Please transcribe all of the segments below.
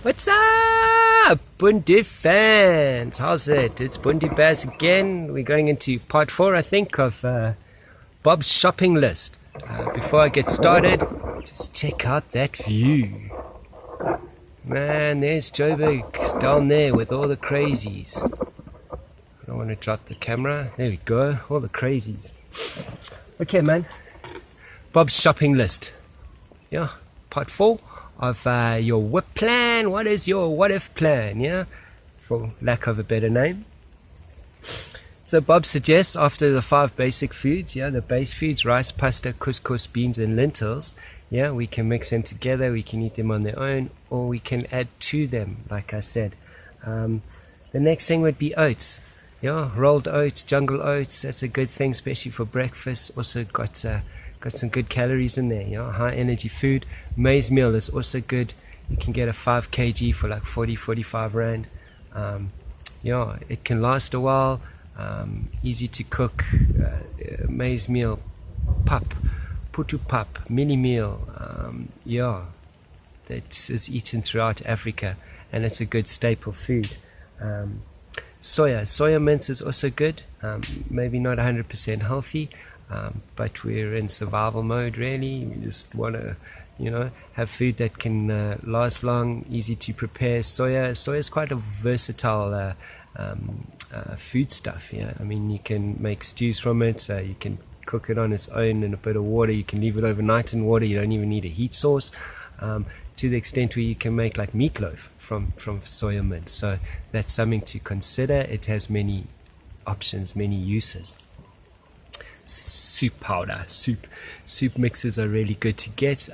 What's up, Bundy fans? How's it? It's Bundy Baz again. We're going into part 4, I think, of Bob's shopping list. Before I get started, just check out that view. Man, there's Joburg down there with all the crazies. I don't want to drop the camera. There we go, all the crazies. Okay, man. Bob's shopping list. Yeah, part 4 of your WIP plan. What is your what if plan, yeah? For lack of a better name. So Bob suggests after the 5 basic foods, yeah, the base foods, rice, pasta, couscous, beans and lentils, yeah, we can mix them together, we can eat them on their own, or we can add to them, like I said. The next thing would be oats. Yeah, rolled oats, jungle oats, that's a good thing, especially for breakfast. Also got some good calories in there, you know, high energy food. Maize meal is also good. You can get a 5 kg for like 40-45 rand. Yeah, it can last a while. Easy to cook. Maize meal, pap, putu pap, mini meal. Yeah, that is eaten throughout Africa, and it's a good staple food. Soya mince is also good. Maybe not 100% healthy. But we're in survival mode, really. We just want to, you know, have food that can last long, easy to prepare. Soya is quite a versatile food stuff. Yeah, I mean, you can make stews from it. You can cook it on its own in a bit of water. You can leave it overnight in water. You don't even need a heat source. To the extent where you can make like meatloaf from soya mince. So that's something to consider. It has many options, many uses. Soup powder, soup mixes are really good to get.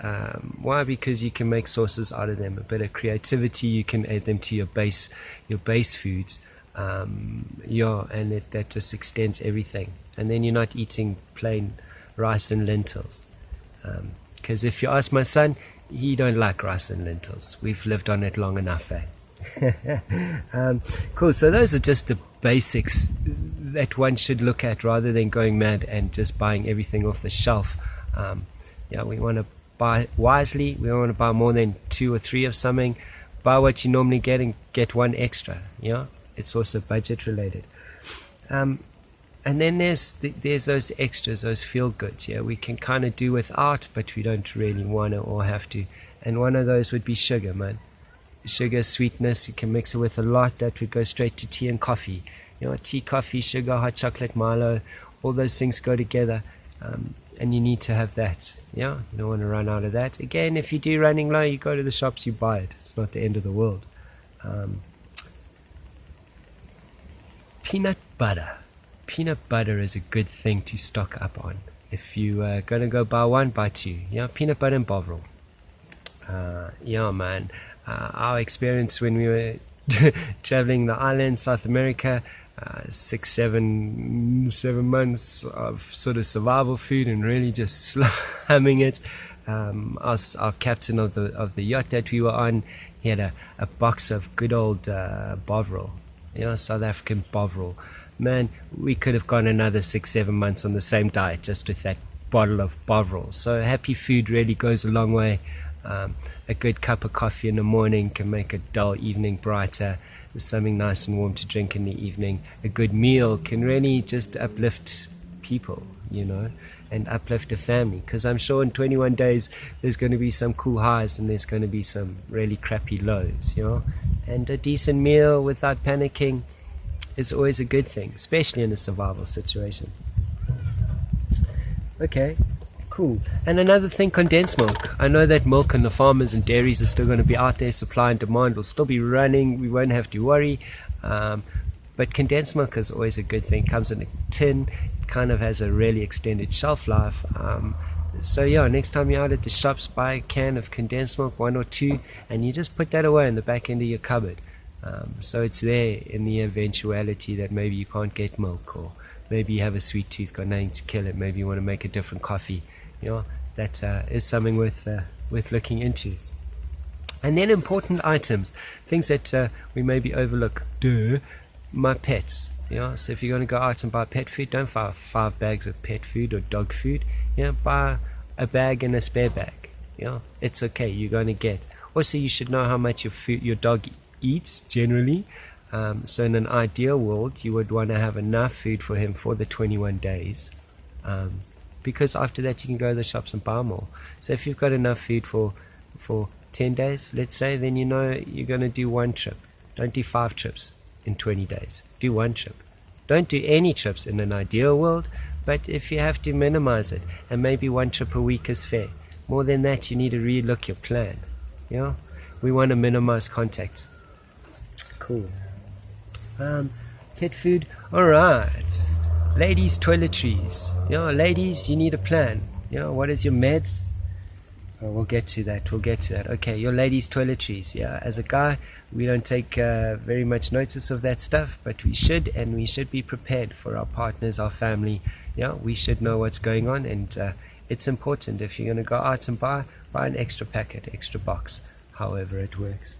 Why? Because you can make sauces out of them. A bit of creativity, you can add them to your base foods. Yeah, and that just extends everything. And then you're not eating plain rice and lentils. Because if you ask my son, he don't like rice and lentils. We've lived on it long enough, eh? Cool. So those are just the basics that one should look at rather than going mad and just buying everything off the shelf. Yeah, we want to buy wisely. We don't want to buy more than 2 or 3 of something. Buy what you normally get and get one extra. Yeah, it's also budget related. And then there's those extras, those feel goods. Yeah, we can kind of do without, but we don't really want to or have to. And one of those would be sugar, man. Sugar, sweetness, you can mix it with a lot. That would go straight to tea and coffee. You know, tea, coffee, sugar, hot chocolate, Milo, all those things go together, and you need to have that. Yeah, you don't want to run out of that. Again, if you do running low, you go to the shops, you buy it. It's not the end of the world. Peanut butter. Peanut butter is a good thing to stock up on. If you are going to go buy 1, buy 2. Yeah, peanut butter and Bovril. Yeah, man. Our experience when we were traveling the island, South America, 7 months of sort of survival food and really just slamming it. Our captain of the yacht that we were on, he had a box of good old Bovril, you know, South African Bovril. Man, we could have gone another 6-7 months on the same diet just with that bottle of Bovril. So happy food really goes a long way. A good cup of coffee in the morning can make a dull evening brighter. There's something nice and warm to drink in the evening. A good meal can really just uplift people, you know, and uplift a family. Because I'm sure in 21 days there's going to be some cool highs and there's going to be some really crappy lows, you know. And a decent meal without panicking is always a good thing, especially in a survival situation. Okay. Cool. And another thing, condensed milk. I know that milk and the farmers and dairies are still going to be out there. Supply and demand will still be running. We won't have to worry. But condensed milk is always a good thing. Comes in a tin. It kind of has a really extended shelf life. So yeah, next time you're out at the shops, buy a can of condensed milk, 1 or 2, and you just put that away in the back end of your cupboard. So it's there in the eventuality that maybe you can't get milk, or maybe you have a sweet tooth, got nothing to kill it. Maybe you want to make a different coffee. You know, that is something worth looking into. And then important items, things that we maybe overlook. My pets. You know, so if you're going to go out and buy pet food, don't buy 5 bags of pet food or dog food. You know, buy a bag and a spare bag. You know, it's okay. You're going to get Also, you should know how much your dog eats generally. So in an ideal world, you would want to have enough food for him for the 21 days. Because after that you can go to the shops and buy more. So if you've got enough food for 10 days, let's say, then you know you're going to do one trip. Don't do 5 trips in 20 days. Do one trip. Don't do any trips in an ideal world, but if you have to minimize it, and maybe one trip a week is fair. More than that, you need to relook your plan. We want to minimize contact. Cool. Kid food, alright. Ladies' toiletries. Ladies, you need a plan. What is your meds? We'll get to that. Okay, your ladies' toiletries. As a guy, we don't take very much notice of that stuff, but we should, and we should be prepared for our partners, our family. We should know what's going on, and it's important. If you're going to go out and buy an extra packet, extra box, however it works.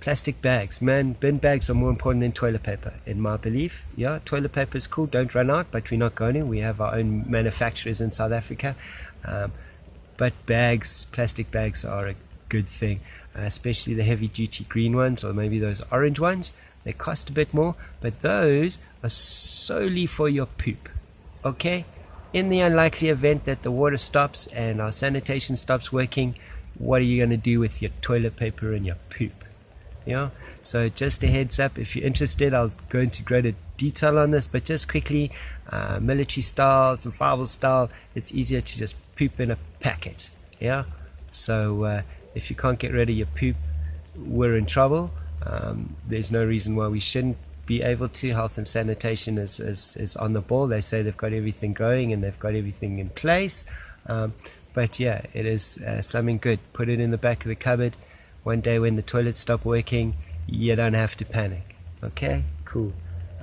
Plastic bags. Man, bin bags are more important than toilet paper, in my belief. Toilet paper is cool, don't run out, but we're not going to. We have our own manufacturers in South Africa. But plastic bags are a good thing, especially the heavy-duty green ones, or maybe those orange ones. They cost a bit more, but those are solely for your poop. Okay? In the unlikely event that the water stops and our sanitation stops working, what are you going to do with your toilet paper and your poop? So just a heads up, if you're interested, I'll go into greater detail on this, but just quickly, military style, survival style, it's easier to just poop in a packet. So if you can't get rid of your poop, we're in trouble. There's no reason why we shouldn't be able to. Health and sanitation is on the ball. They say they've got everything going and they've got everything in place. But yeah, it is something good. Put it in the back of the cupboard. One day when the toilets stop working, you don't have to panic. Okay, cool.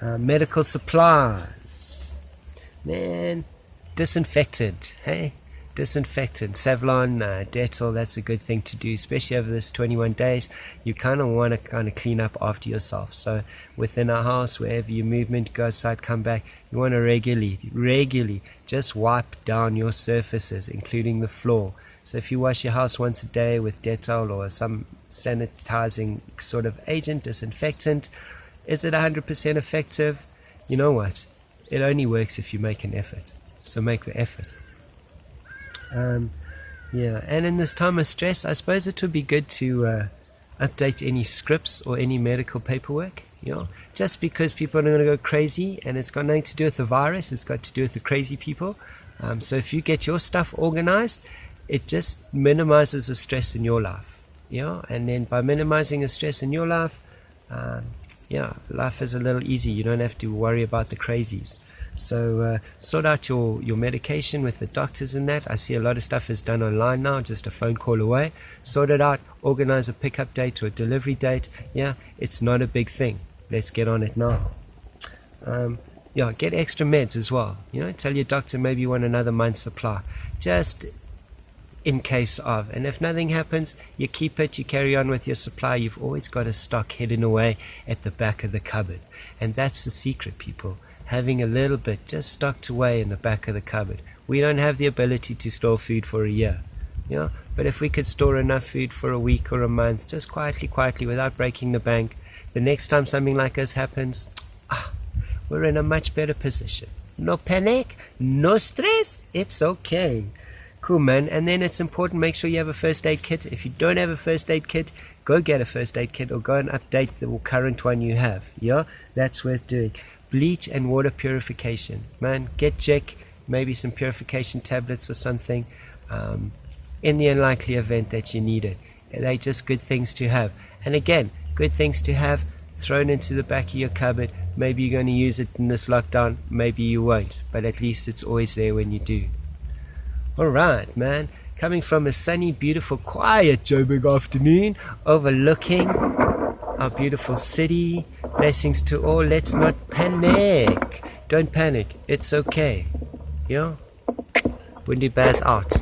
Medical supplies. Man, disinfectant. Hey, disinfectant. Savlon, Dettol, that's a good thing to do, especially over this 21 days. You kind of want to clean up after yourself. So within a house, wherever your movement, go outside, come back, you want to regularly just wipe down your surfaces, including the floor. So if you wash your house once a day with Dettol or some sanitizing sort of agent, disinfectant, is it 100% effective? You know what? It only works if you make an effort. So make the effort. And in this time of stress, I suppose it would be good to update any scripts or any medical paperwork. Just because people are going to go crazy, and it's got nothing to do with the virus, it's got to do with the crazy people. So if you get your stuff organized, it just minimizes the stress in your life. And then by minimizing the stress in your life, life is a little easy. You don't have to worry about the crazies. So sort out your medication with the doctors and that. I see a lot of stuff is done online now, just a phone call away. Sort it out, organize a pickup date or a delivery date. It's not a big thing. Let's get on it now. Get extra meds as well. Tell your doctor maybe you want another month's supply. Just in case of. And if nothing happens, you keep it, you carry on with your supply. You've always got a stock hidden away at the back of the cupboard. And that's the secret, people. Having a little bit just stocked away in the back of the cupboard. We don't have the ability to store food for a year. But if we could store enough food for a week or a month, just quietly, without breaking the bank, the next time something like this happens, we're in a much better position. No panic, no stress, it's okay. Cool, man. And then it's important, make sure you have a first aid kit. If you don't have a first aid kit, go get a first aid kit or go and update the current one you have. That's worth doing. Bleach and water purification. Man, get Jack, maybe some purification tablets or something, in the unlikely event that you need it. They're just good things to have. And again, good things to have thrown into the back of your cupboard. Maybe you're going to use it in this lockdown, maybe you won't, but at least it's always there when you do. Alright, man, coming from a sunny, beautiful, quiet Joburg afternoon, overlooking our beautiful city. Blessings to all. Let's not panic. Don't panic. It's okay. Bundy Bears out.